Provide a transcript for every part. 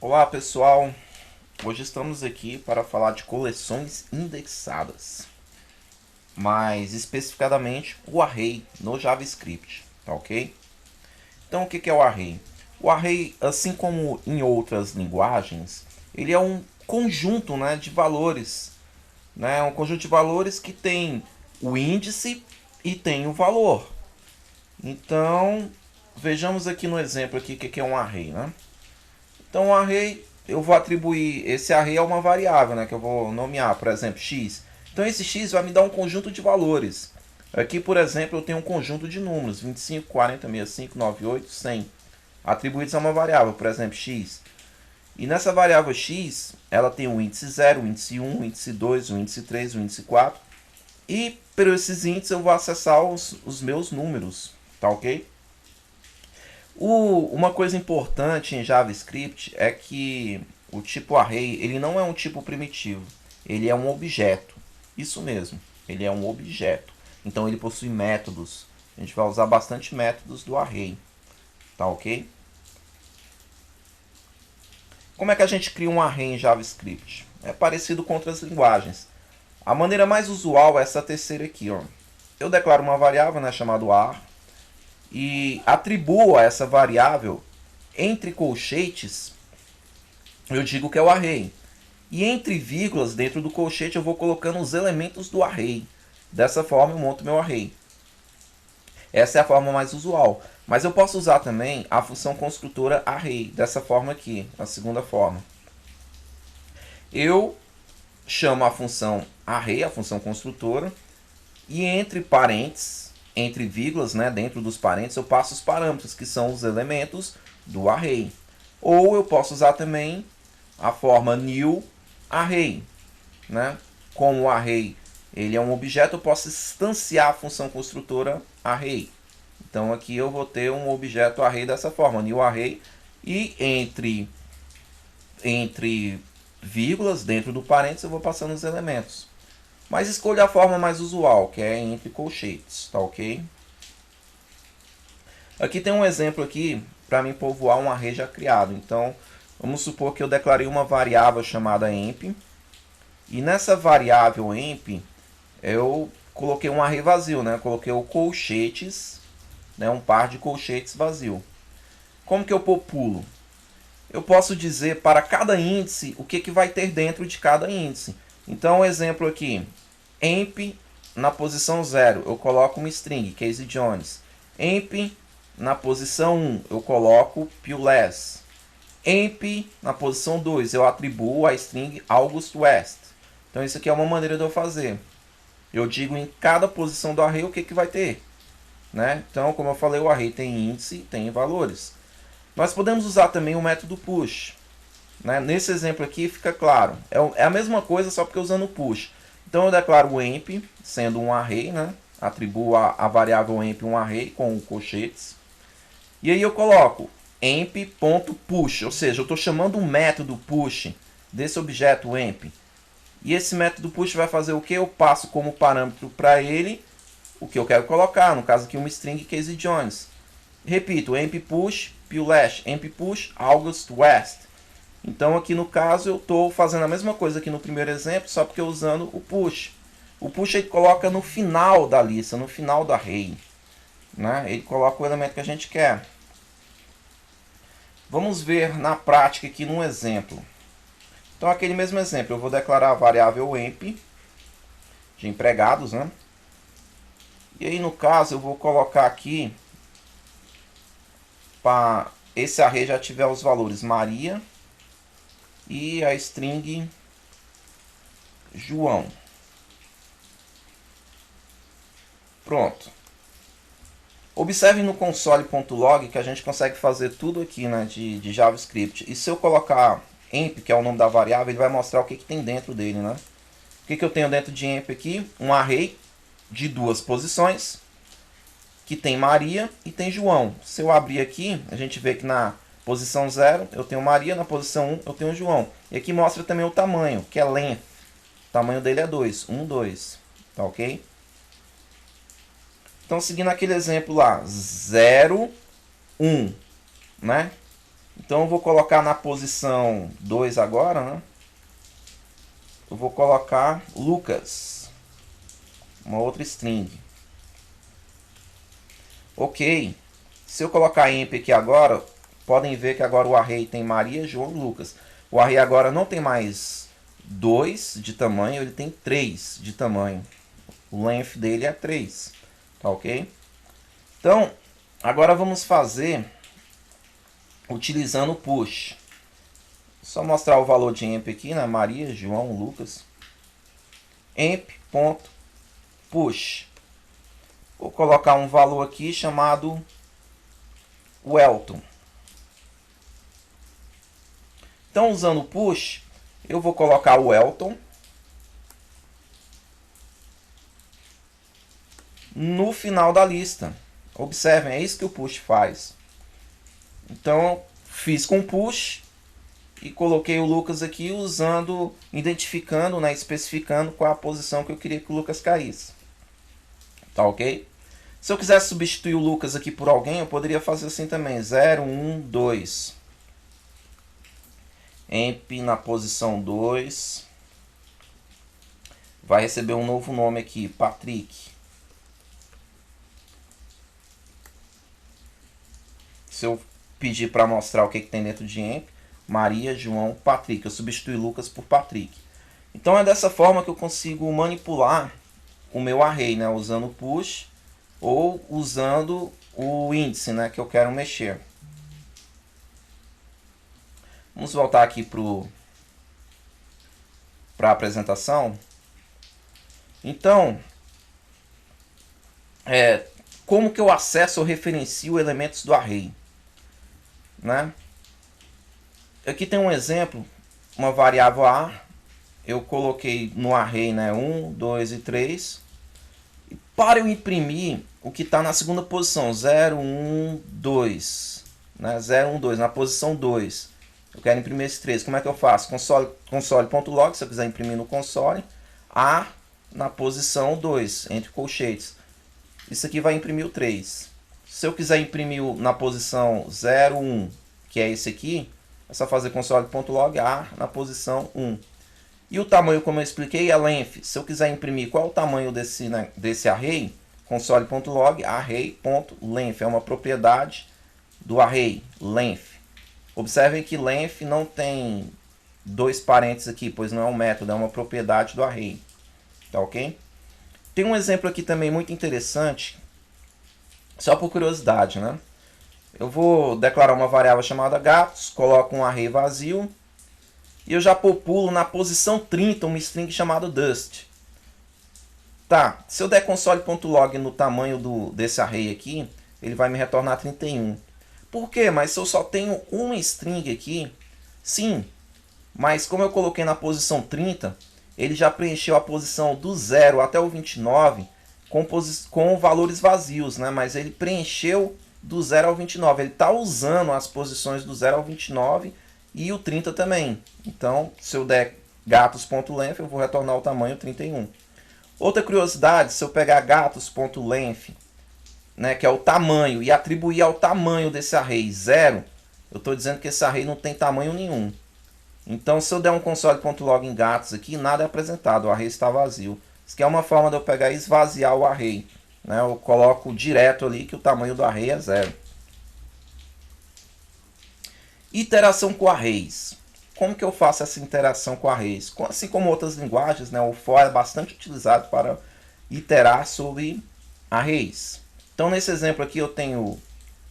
Olá pessoal, hoje estamos aqui para falar de coleções indexadas, mais especificadamente o array no JavaScript, tá ok? Então o que é o array? O array, assim como em outras linguagens, ele é um conjunto, né, de valores, né, um conjunto de valores que tem o índice e tem o valor. Então vejamos aqui no exemplo aqui o que é um array, né? Então, o array, eu vou atribuir esse array a uma variável, né, que eu vou nomear, por exemplo, x. Então, esse x vai me dar um conjunto de valores. Aqui, por exemplo, eu tenho um conjunto de números, 25, 40, 65, 98, 100, atribuídos a uma variável, por exemplo, x. E nessa variável x, ela tem o índice 0, o índice 1, o índice 2, o índice 3, o índice 4. E por esses índices eu vou acessar os meus números, tá ok? Uma coisa importante em JavaScript é que o tipo array ele não é um tipo primitivo, ele é um objeto. Isso mesmo, ele é um objeto. Então ele possui métodos. A gente vai usar bastante métodos do array, tá ok? Como é que a gente cria um array em JavaScript? É parecido com outras linguagens. A maneira mais usual é essa terceira aqui, ó. Eu declaro uma variável, né, chamada ar, e atribuo a essa variável entre colchetes, eu digo que é o array. E entre vírgulas, dentro do colchete, eu vou colocando os elementos do array. Dessa forma, eu monto meu array. Essa é a forma mais usual. Mas eu posso usar também a função construtora array, dessa forma aqui, a segunda forma. Eu chamo a função array, a função construtora, e entre parênteses, entre vírgulas, né, dentro dos parênteses, eu passo os parâmetros, que são os elementos do array. Ou eu posso usar também a forma new array, né? Como o array ele é um objeto, eu posso instanciar a função construtora array. Então aqui eu vou ter um objeto array dessa forma, new array, e entre vírgulas, dentro do parênteses, eu vou passando os elementos. Mas escolha a forma mais usual, que é entre colchetes, tá ok? Aqui tem um exemplo aqui para mim povoar um array já criado. Então, vamos supor que eu declarei uma variável chamada emp. E nessa variável emp, eu coloquei um array vazio, né? Coloquei o colchetes, né? Um par de colchetes vazio. Como que eu populo? Eu posso dizer para cada índice o que vai ter dentro de cada índice. Então, um exemplo aqui, emp na posição 0, eu coloco uma string, Casey Jones. Emp na posição 1, eu coloco Pules. Emp na posição 2, eu atribuo a string August West. Então, isso aqui é uma maneira de eu fazer. Eu digo em cada posição do array o que vai ter. Né? Então, como eu falei, o array tem índice e tem valores. Nós podemos usar também o método push. Né? Nesse exemplo aqui fica claro. É a mesma coisa, só porque usando o push. Então eu declaro o emp, sendo um array, né? Atribuo a variável emp um array com colchetes. E aí eu coloco emp.push, ou seja, eu estou chamando um método push desse objeto emp. E esse método push vai fazer o que? Eu passo como parâmetro para ele o que eu quero colocar, no caso aqui uma string Casey Jones. Repito, emp push, Pulesh, emp push, August West. Então aqui no caso eu estou fazendo a mesma coisa aqui no primeiro exemplo, só porque usando o push. O push ele coloca no final da lista, no final do array. Né? Ele coloca o elemento que a gente quer. Vamos ver na prática aqui num exemplo. Então aquele mesmo exemplo, eu vou declarar a variável emp de empregados, né? E aí no caso eu vou colocar aqui, para esse array já tiver os valores Maria e a string João. Pronto. Observe no console.log que a gente consegue fazer tudo aqui, né, de JavaScript. E se eu colocar emp, que é o nome da variável, ele vai mostrar o que tem dentro dele. Né? O que eu tenho dentro de emp aqui? Um array de duas posições, que tem Maria e tem João. Se eu abrir aqui, a gente vê que na posição 0 eu tenho Maria, na posição 1 eu tenho João. E aqui mostra também o tamanho, que é length. O tamanho dele é 2, 1, 2. Tá ok? Então, seguindo aquele exemplo lá, 0, 1, né? Então eu vou colocar na posição 2 agora, né? Eu vou colocar Lucas, uma outra string. Ok. Se eu colocar emp aqui agora, podem ver que agora o array tem Maria, João e Lucas. O array agora não tem mais 2 de tamanho, ele tem 3 de tamanho. O length dele é 3. Tá ok? Então, agora vamos fazer utilizando o push. Só mostrar o valor de emp aqui, né? Maria, João, Lucas. emp.push. Vou colocar um valor aqui chamado Welton. Então, usando o push, eu vou colocar o Welton no final da lista. Observem, é isso que o push faz. Então, fiz com push e coloquei o Lucas aqui usando, identificando, né, especificando qual a posição que eu queria que o Lucas caísse. Tá ok? Se eu quisesse substituir o Lucas aqui por alguém, eu poderia fazer assim também. 0, 1, 2. Emp na posição 2. Vai receber um novo nome aqui, Patrick. Se eu pedir para mostrar o que tem dentro de emp, Maria, João, Patrick. Eu substituí Lucas por Patrick. Então é dessa forma que eu consigo manipular o meu array, né? Usando o push ou usando o índice, né? Que eu quero mexer. Vamos voltar aqui para a apresentação. Então, como que eu acesso ou referencio elementos do array? Né? Aqui tem um exemplo, uma variável A. Eu coloquei no array, né, 1, 2 e 3. E para eu imprimir o que está na segunda posição, 0, 1, 2. Né, 0, 1, 2, na posição 2. Eu quero imprimir esse 3. Como é que eu faço? Console.log, se eu quiser imprimir no console. A na posição 2, entre colchetes. Isso aqui vai imprimir o 3. Se eu quiser imprimir na posição 0, 1, que é esse aqui, é só fazer console.log A na posição 1. E o tamanho, como eu expliquei, é length. Se eu quiser imprimir qual é o tamanho desse array, console.log array.length. É uma propriedade do array, length. Observem que length não tem dois parênteses aqui, pois não é um método, é uma propriedade do array. Tá ok? Tem um exemplo aqui também muito interessante, só por curiosidade, né? Eu vou declarar uma variável chamada gatos, coloco um array vazio e eu já populo na posição 30 uma string chamada dust. Tá, se eu der console.log no tamanho desse array aqui, ele vai me retornar 31. Por quê? Mas se eu só tenho uma string aqui, sim, mas como eu coloquei na posição 30, ele já preencheu a posição do 0 até o 29 com valores vazios, né? Mas ele preencheu do 0 ao 29. Ele está usando as posições do 0 ao 29 e o 30 também. Então, se eu der gatos.length, eu vou retornar o tamanho 31. Outra curiosidade, se eu pegar gatos.length, né, que é o tamanho, e atribuir ao tamanho desse array 0, eu estou dizendo que esse array não tem tamanho nenhum. Então, se eu der um console.log em gatos aqui, nada é apresentado, o array está vazio. Isso aqui é uma forma de eu pegar e esvaziar o array. Né? Eu coloco direto ali que o tamanho do array é 0. Interação com arrays. Como que eu faço essa interação com arrays? Assim como outras linguagens, né, o for é bastante utilizado para iterar sobre arrays. Então, nesse exemplo aqui, eu tenho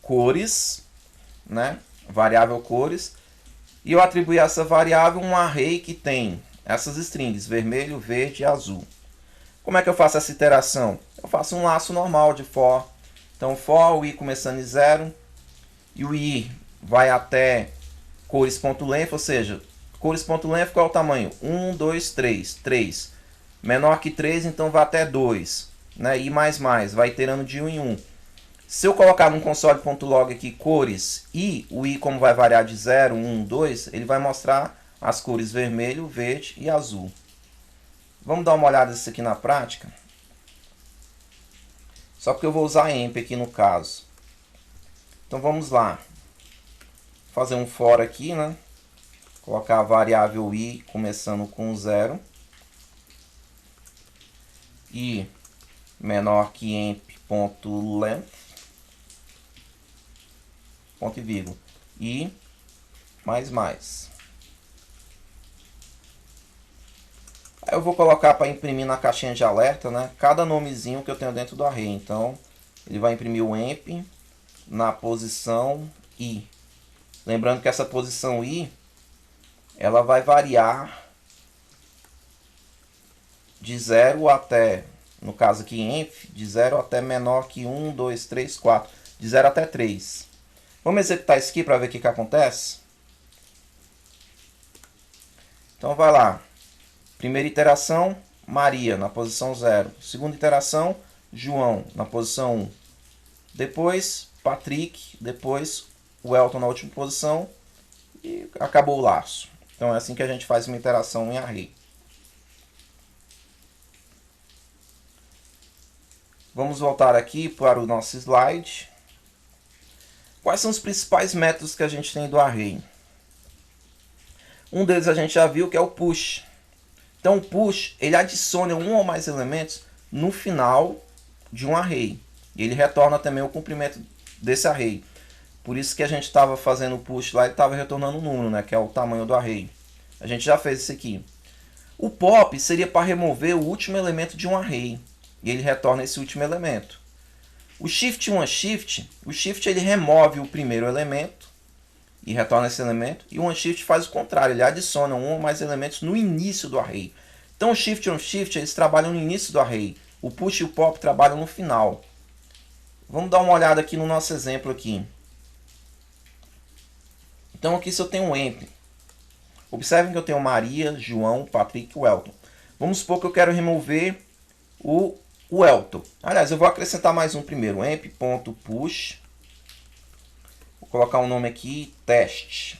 cores, né, variável cores, e eu atribuí a essa variável um array que tem essas strings, vermelho, verde e azul. Como é que eu faço essa iteração? Eu faço um laço normal de for. Então, for, o i começando em 0, e o i vai até cores.length, ou seja, cores.length qual é o tamanho? 1, 2, 3. 3. Menor que 3, então vai até 2. Né? I++, vai iterando de 1 em 1. Se eu colocar no console.log aqui cores e o i como vai variar de 0, 1, 2, ele vai mostrar as cores vermelho, verde e azul. Vamos dar uma olhada nisso aqui na prática. Só porque eu vou usar emp aqui no caso. Então vamos lá. fazer um for aqui, né? Colocar a variável i começando com 0. I menor que emp.length, ponto e vírgula. I mais. Aí eu vou colocar para imprimir na caixinha de alerta, né? Cada nomezinho que eu tenho dentro do array. Então, ele vai imprimir o emp na posição i. Lembrando que essa posição i, ela vai variar de 0 até, no caso aqui emp, de 0 até menor que 1, 2, 3, 4. De 0 até 3. Vamos executar isso aqui para ver o que acontece? Então vai lá. Primeira iteração, Maria, na posição 0. Segunda iteração, João, na posição 1. Depois, Patrick. Depois, o Elton na última posição. E acabou o laço. Então é assim que a gente faz uma iteração em array. Vamos voltar aqui para o nosso slide. Quais são os principais métodos que a gente tem do array? Um deles a gente já viu, que é o push. Então o push, ele adiciona um ou mais elementos no final de um array. E ele retorna também o comprimento desse array. Por isso que a gente estava fazendo o push lá e estava retornando um número, né, que é o tamanho do array. A gente já fez isso aqui. O pop seria para remover o último elemento de um array. E ele retorna esse último elemento. O shift OneShift, o shift ele remove o primeiro elemento e retorna esse elemento. E o OneShift faz o contrário, ele adiciona um ou mais elementos no início do array. Então o shift e o OneShift eles trabalham no início do array. O push e o pop trabalham no final. Vamos dar uma olhada aqui no nosso exemplo aqui. Então aqui se eu tenho um emp. Observem que eu tenho Maria, João, Patrick e Elton. Vamos supor que eu quero remover o Elton. Aliás, eu vou acrescentar mais um primeiro. emp.push. Vou colocar um nome aqui, teste.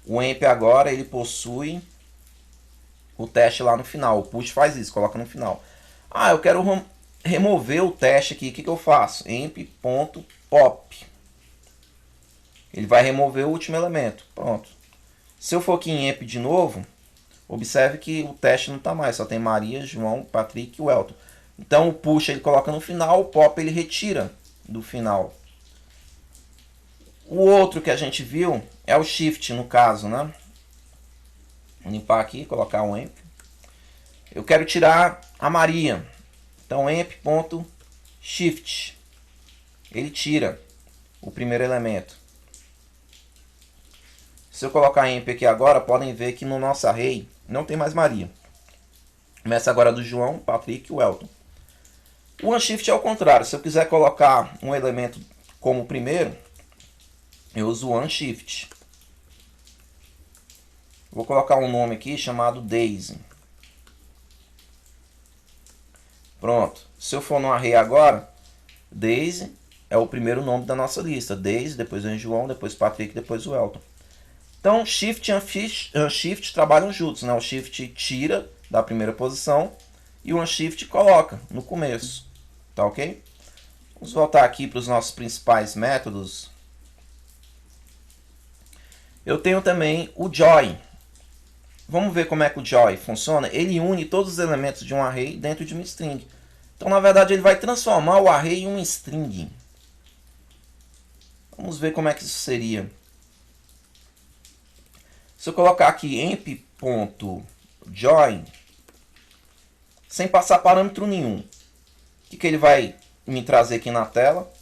O emp agora ele possui o teste lá no final. O push faz isso, coloca no final. Ah, eu quero remover o teste aqui. O que eu faço? emp.pop. Ele vai remover o último elemento. Pronto. Se eu for aqui em emp de novo, observe que o teste não está mais. Só tem Maria, João, Patrick e o Elton. Então o push ele coloca no final, o pop ele retira do final. O outro que a gente viu é o shift, no caso, né? Vou limpar aqui, colocar um emp. Eu quero tirar a Maria. Então emp.shift. Ele tira o primeiro elemento. Se eu colocar emp aqui agora, podem ver que no nosso array não tem mais Maria. Começa agora do João, Patrick e o Elton. O OneShift é o contrário. Se eu quiser colocar um elemento como primeiro, eu uso o OneShift. Vou colocar um nome aqui chamado Daisy. Pronto. Se eu for no array agora, Daisy é o primeiro nome da nossa lista. Daisy, depois vem João, depois Patrick, depois o Elton. Então, Shift e Unshift trabalham juntos, né? O Shift tira da primeira posição e o Unshift coloca no começo. Tá ok? Vamos voltar aqui para os nossos principais métodos. Eu tenho também o Join. Vamos ver como é que o Join funciona. Ele une todos os elementos de um array dentro de uma string. Então, na verdade, ele vai transformar o array em uma string. Vamos ver como é que isso seria. Se eu colocar aqui emp.join, sem passar parâmetro nenhum, o que ele vai me trazer aqui na tela?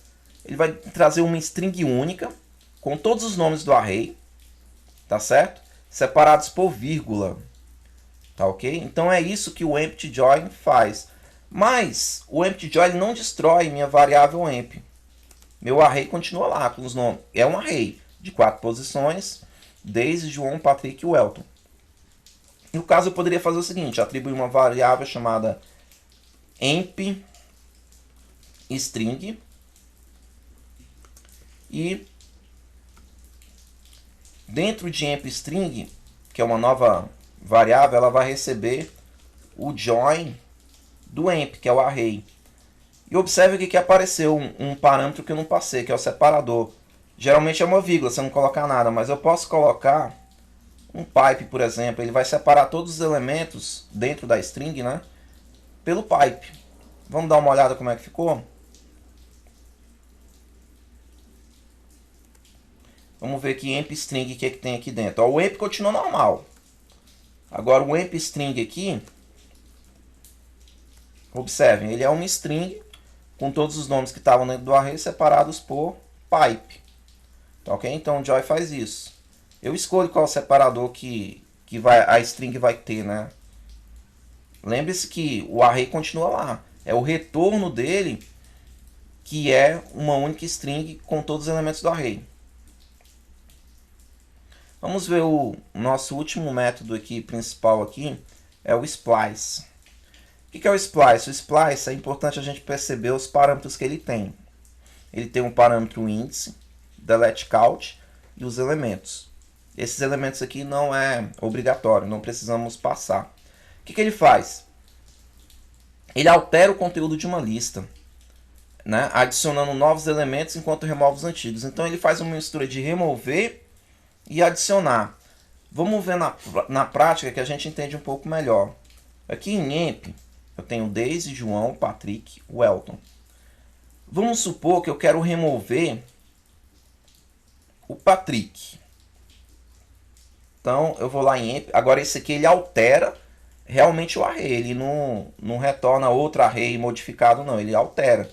Ele vai trazer uma string única, com todos os nomes do array, tá certo? Separados por vírgula, tá ok? Então é isso que o emp.join faz. Mas o emp.join não destrói minha variável emp. Meu array continua lá com os nomes. É um array de 4 posições, Daisy, João, Patrick e o Elton. No caso, eu poderia fazer o seguinte: atribuir uma variável chamada emp string e dentro de emp string, que é uma nova variável, ela vai receber o join do emp, que é o array. E observe que aqui apareceu um parâmetro que eu não passei, que é o separador. Geralmente é uma vírgula, você não colocar nada, mas eu posso colocar um pipe, por exemplo. Ele vai separar todos os elementos dentro da string, né, pelo pipe. Vamos dar uma olhada como é que ficou? Vamos ver aqui emp string, o que, é que tem aqui dentro. Ó, o emp continua normal. Agora o emp string aqui, observem, ele é uma string com todos os nomes que estavam dentro do array separados por pipe. Tá, ok? Então o Joy faz isso. Eu escolho qual separador que a string vai ter, né? Lembre-se que o array continua lá. É o retorno dele que é uma única string com todos os elementos do array. Vamos ver o nosso último método aqui, principal aqui, é o splice. O que é o splice? O splice é importante a gente perceber os parâmetros que ele tem. Ele tem um parâmetro índice, delete count e os elementos. Esses elementos aqui não é obrigatório, não precisamos passar. O que ele faz? Ele altera o conteúdo de uma lista, né, adicionando novos elementos enquanto remove os antigos. Então ele faz uma mistura de remover e adicionar. Vamos ver na prática que a gente entende um pouco melhor. Aqui em emp eu tenho Daisy, João, Patrick, Welton. Vamos supor que eu quero remover o Patrick. Então eu vou lá em emp. Agora esse aqui ele altera realmente o array. Ele não retorna outro array modificado, não. Ele altera.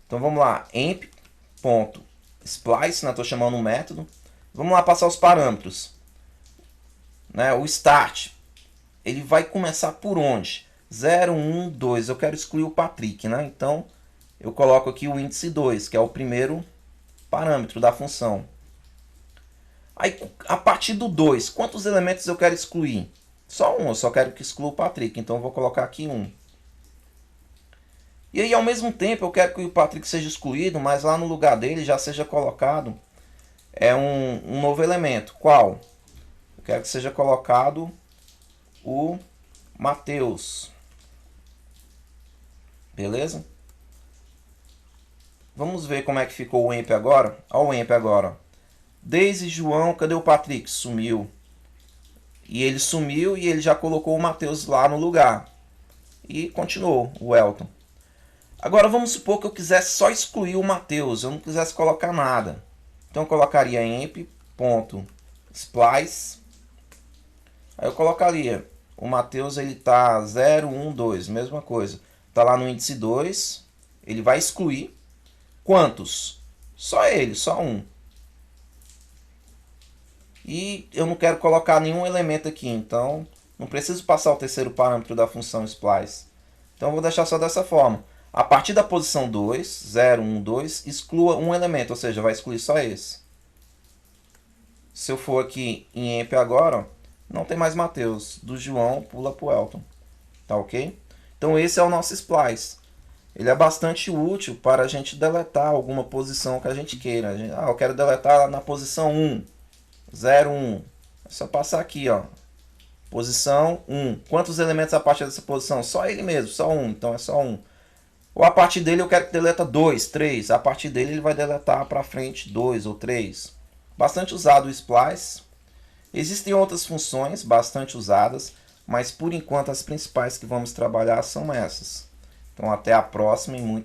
Então vamos lá. emp.splice, né? Estou chamando um método. Vamos lá passar os parâmetros. Né? O start, ele vai começar por onde? 0, 1, 2. Eu quero excluir o Patrick, né? Então eu coloco aqui o índice 2, que é o primeiro parâmetro da função. Aí, a partir do 2, quantos elementos eu quero excluir? Só um, eu só quero que exclua o Patrick, então eu vou colocar aqui 1. E aí, ao mesmo tempo, eu quero que o Patrick seja excluído, mas lá no lugar dele já seja colocado um novo elemento. Qual? Eu quero que seja colocado o Matheus. Beleza? Vamos ver como é que ficou o emp agora. Olha o emp agora. Daisy, João, cadê o Patrick? Sumiu. E ele sumiu e ele já colocou o Matheus lá no lugar. E continuou o Elton. Agora vamos supor que eu quisesse só excluir o Matheus. Eu não quisesse colocar nada. Então eu colocaria emp.splice. Aí eu colocaria o Matheus, ele tá 0, 1, 2, mesma coisa. Tá lá no índice 2. Ele vai excluir. Quantos? Só ele, só um. E eu não quero colocar nenhum elemento aqui, então não preciso passar o terceiro parâmetro da função splice. Então eu vou deixar só dessa forma. A partir da posição 2, 0, 1, 2, exclua um elemento, ou seja, vai excluir só esse. Se eu for aqui em emp agora, não tem mais Matheus. Do João, pula para o Elton. Tá ok? Então esse é o nosso splice. Ele é bastante útil para a gente deletar alguma posição que a gente queira. Eu quero deletar na posição 1, 0, 1. É só passar aqui, ó. Posição 1. Quantos elementos a partir dessa posição? Só ele mesmo, só um. Então é só um. Ou a partir dele eu quero que deleta 2, 3. A partir dele ele vai deletar para frente 2 ou 3. Bastante usado o splice. Existem outras funções bastante usadas, mas por enquanto as principais que vamos trabalhar são essas. Então até a próxima e muito